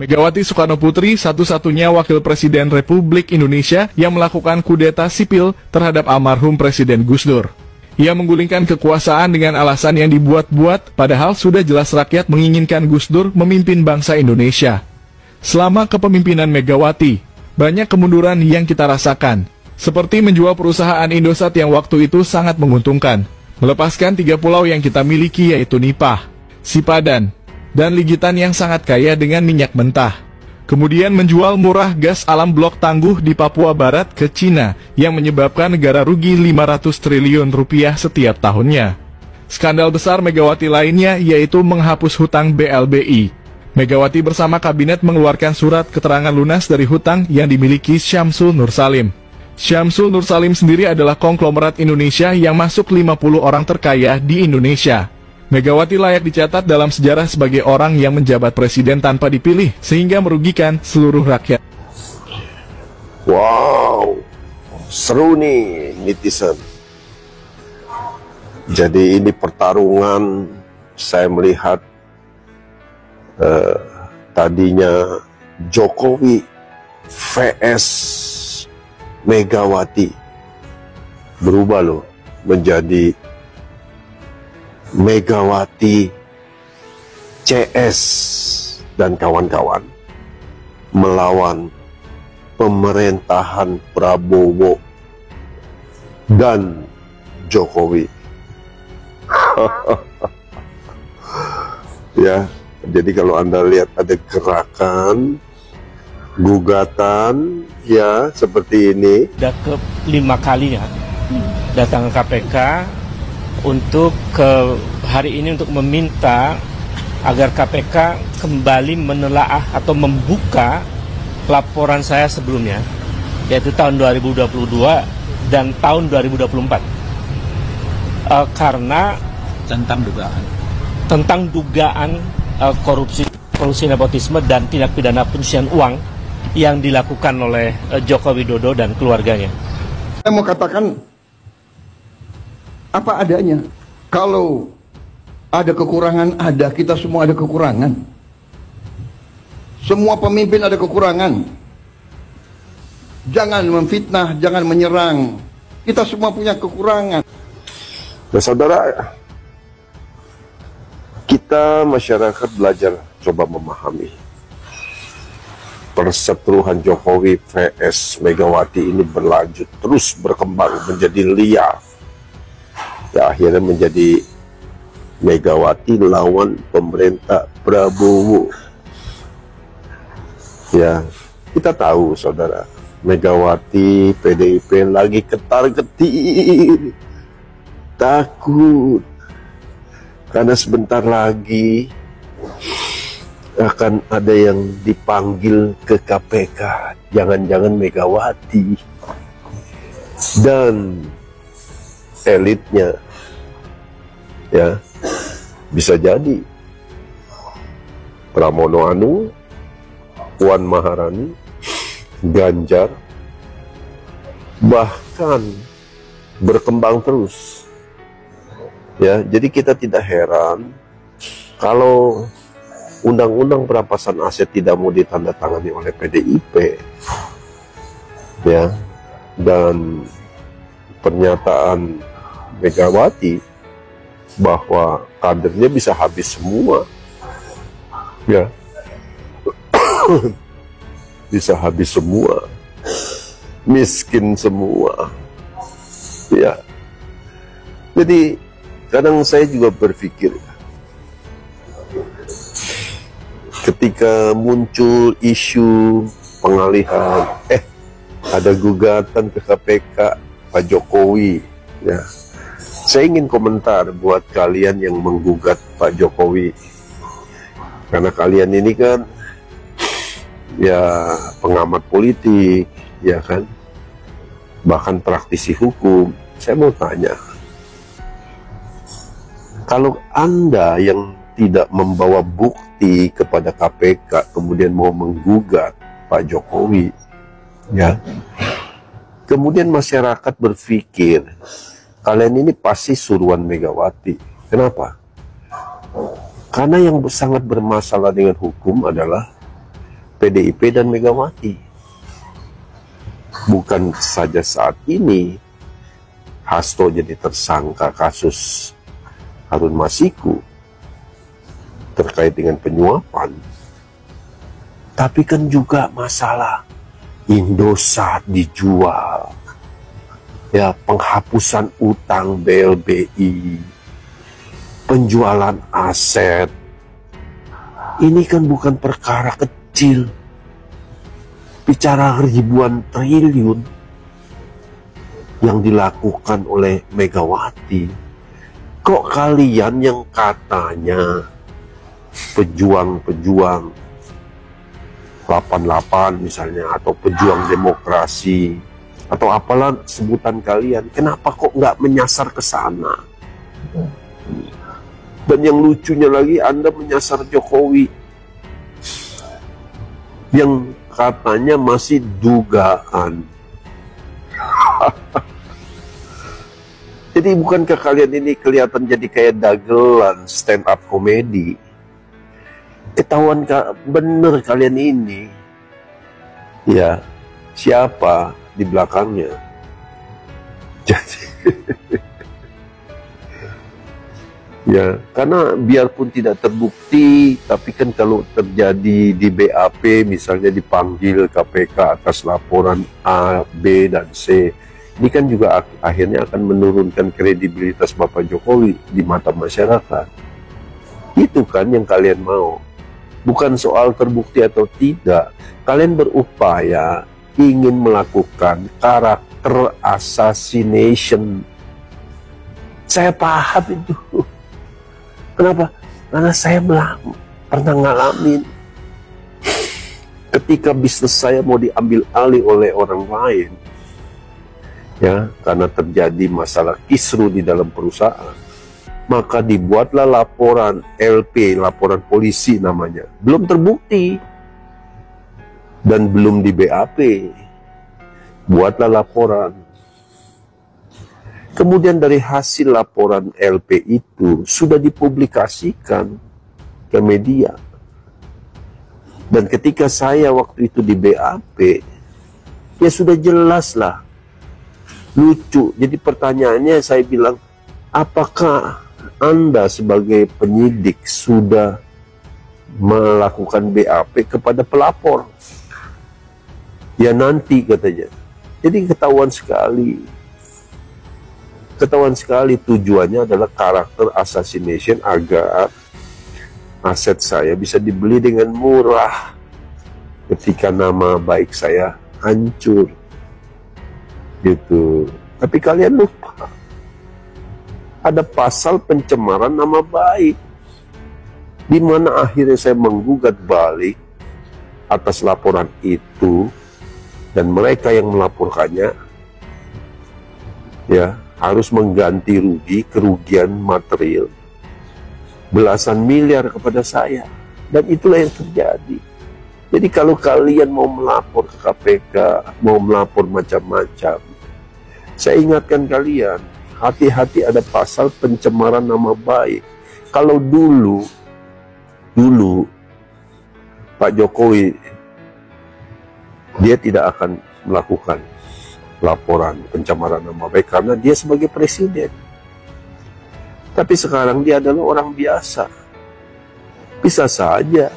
Megawati Soekarnoputri satu-satunya wakil presiden Republik Indonesia yang melakukan kudeta sipil terhadap almarhum Presiden Gus Dur. Ia menggulingkan kekuasaan dengan alasan yang dibuat-buat, padahal sudah jelas rakyat menginginkan Gus Dur memimpin bangsa Indonesia. Selama kepemimpinan Megawati, banyak kemunduran yang kita rasakan, seperti menjual perusahaan Indosat yang waktu itu sangat menguntungkan, melepaskan 3 pulau yang kita miliki yaitu Nipah, Sipadan, dan Ligitan yang sangat kaya dengan minyak mentah. Kemudian menjual murah gas alam blok tangguh di Papua Barat ke Cina yang menyebabkan negara rugi 500 triliun rupiah setiap tahunnya. Skandal besar Megawati lainnya yaitu menghapus hutang BLBI. Megawati bersama kabinet mengeluarkan surat keterangan lunas dari hutang yang dimiliki Syamsul Nursalim. Syamsul Nursalim sendiri adalah konglomerat Indonesia yang masuk 50 orang terkaya di Indonesia. Megawati layak dicatat dalam sejarah sebagai orang yang menjabat presiden tanpa dipilih, sehingga merugikan seluruh rakyat. Wow, seru nih netizen. Jadi ini pertarungan, saya melihat tadinya Jokowi vs Megawati, berubah loh menjadi Megawati CS dan kawan-kawan melawan pemerintahan Prabowo dan Jokowi. Ya, jadi kalau Anda lihat ada gerakan gugatan ya seperti ini. Sudah ke 5 kali ya datang ke KPK untuk ke hari ini untuk meminta agar KPK kembali menelaah atau membuka laporan saya sebelumnya, yaitu tahun 2022 dan tahun 2024, karena tentang dugaan korupsi nepotisme dan tindak pidana pencucian uang yang dilakukan oleh Joko Widodo dan keluarganya. Saya mau katakan apa adanya. Kalau ada kekurangan, kita semua ada kekurangan. Semua pemimpin ada kekurangan. Jangan memfitnah, jangan menyerang. Kita semua punya kekurangan. Nah, saudara, kita masyarakat belajar coba memahami perseteruan Jokowi vs Megawati ini berlanjut terus berkembang menjadi liar. Ya, akhirnya menjadi Megawati lawan pemerintah Prabowo. Ya, kita tahu saudara, Megawati PDIP lagi ketar-ketir, takut karena sebentar lagi akan ada yang dipanggil ke KPK. Jangan-jangan Megawati dan elitnya, ya, bisa jadi Pramono Anung, Puan Maharani, Ganjar, bahkan berkembang terus. Ya, jadi kita tidak heran kalau undang-undang perampasan aset tidak mau ditandatangani oleh PDIP, ya, dan pernyataan Megawati bahwa kadernya bisa habis semua, ya, bisa habis semua, miskin semua, ya. Jadi kadang saya juga berpikir, ketika muncul isu pengalihan, ada gugatan ke KPK Pak Jokowi, ya, saya ingin komentar buat kalian yang menggugat Pak Jokowi, karena kalian ini kan ya pengamat politik, ya kan, bahkan praktisi hukum. Saya mau tanya, kalau Anda yang tidak membawa bukti kepada KPK kemudian mau menggugat Pak Jokowi, ya, kemudian masyarakat berpikir kalian ini pasti suruhan Megawati. Kenapa? Karena yang sangat bermasalah dengan hukum adalah PDIP dan Megawati. Bukan saja saat ini Hasto jadi tersangka kasus Harun Masiku terkait dengan penyuapan, tapi kan juga masalah Indosat dijual, ya, penghapusan utang BLBI, penjualan aset. Ini kan bukan perkara kecil, bicara ribuan triliun yang dilakukan oleh Megawati. Kok kalian yang katanya pejuang-pejuang 88 misalnya, atau pejuang demokrasi, atau apalah sebutan kalian, kenapa kok nggak menyasar ke sana? Dan yang lucunya lagi, Anda menyasar Jokowi yang katanya masih dugaan. Jadi bukankah kalian ini kelihatan jadi kayak dagelan stand up comedy? Ketahuan bener kalian ini, ya, siapa di belakangnya. Jadi ya, karena biarpun tidak terbukti, tapi kan kalau terjadi di BAP, misalnya dipanggil KPK atas laporan A, B, dan C, ini kan juga akhirnya akan menurunkan kredibilitas Bapak Jokowi di mata masyarakat. Itu kan yang kalian mau. Bukan soal terbukti atau tidak. Kalian berupaya ingin melakukan karakter assassination. Saya paham itu. Kenapa? Karena saya pernah ngalamin. Ketika bisnis saya mau diambil alih oleh orang lain, ya, karena terjadi masalah kisru di dalam perusahaan, maka dibuatlah laporan LP, laporan polisi namanya. Belum terbukti dan belum di BAP. Buatlah laporan. Kemudian dari hasil laporan LP itu sudah dipublikasikan ke media. Dan ketika saya waktu itu di BAP, ya sudah jelas lah. Lucu. Jadi pertanyaannya saya bilang, apakah Anda sebagai penyidik sudah melakukan BAP kepada pelapor? Ya nanti katanya. Jadi ketahuan sekali tujuannya adalah karakter assassination agar aset saya bisa dibeli dengan murah ketika nama baik saya hancur. Gitu. Tapi kalian lupa, ada pasal pencemaran nama baik, di mana akhirnya saya menggugat balik atas laporan itu, dan mereka yang melaporkannya, ya, harus mengganti kerugian material belasan miliar kepada saya, dan itulah yang terjadi. Jadi kalau kalian mau melapor ke KPK, mau melapor macam-macam, saya ingatkan kalian, hati-hati, ada pasal pencemaran nama baik. Kalau dulu Pak Jokowi, dia tidak akan melakukan laporan pencemaran nama baik karena dia sebagai presiden. Tapi sekarang dia adalah orang biasa. Bisa saja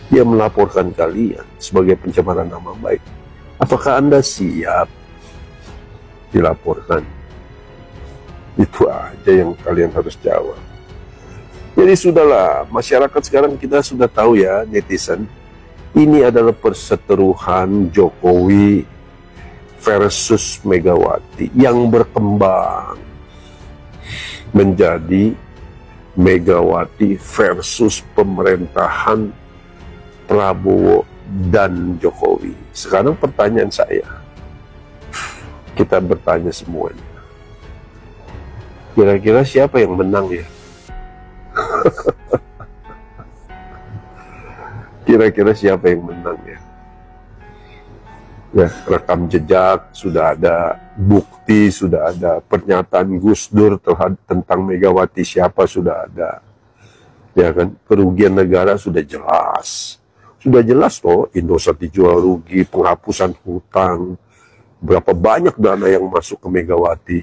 dia melaporkan kalian sebagai pencemaran nama baik. Apakah Anda siap dilaporkan? Itu aja yang kalian harus jawab. Jadi sudahlah, masyarakat sekarang kita sudah tahu ya, netizen, ini adalah perseteruan Jokowi versus Megawati yang berkembang menjadi Megawati versus pemerintahan Prabowo dan Jokowi. Sekarang pertanyaan saya, kita bertanya semuanya, kira-kira siapa yang menang ya? Kira-kira siapa yang menang ya? Ya, rekam jejak sudah ada, bukti sudah ada, pernyataan Gus Dur tentang Megawati siapa sudah ada, ya kan? Kerugian negara sudah jelas, Sudah jelas toh, Indosat dijual rugi, penghapusan hutang, berapa banyak dana yang masuk ke Megawati.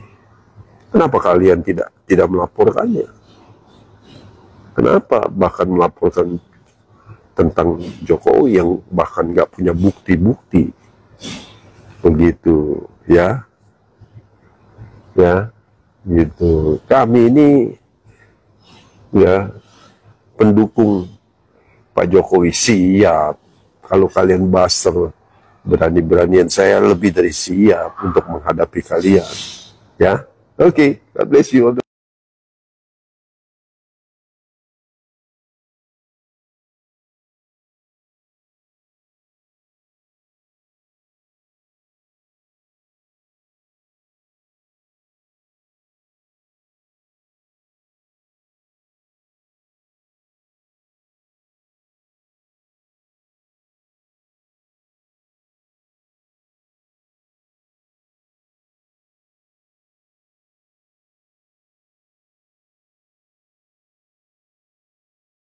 Kenapa kalian tidak melaporkannya? Kenapa bahkan melaporkan tentang Jokowi yang bahkan nggak punya bukti-bukti? Begitu, ya, gitu. Kami ini, ya, pendukung Pak Jokowi siap. Kalau kalian baser, berani-beranian, saya lebih dari siap untuk menghadapi kalian. Ya, oke, God bless you.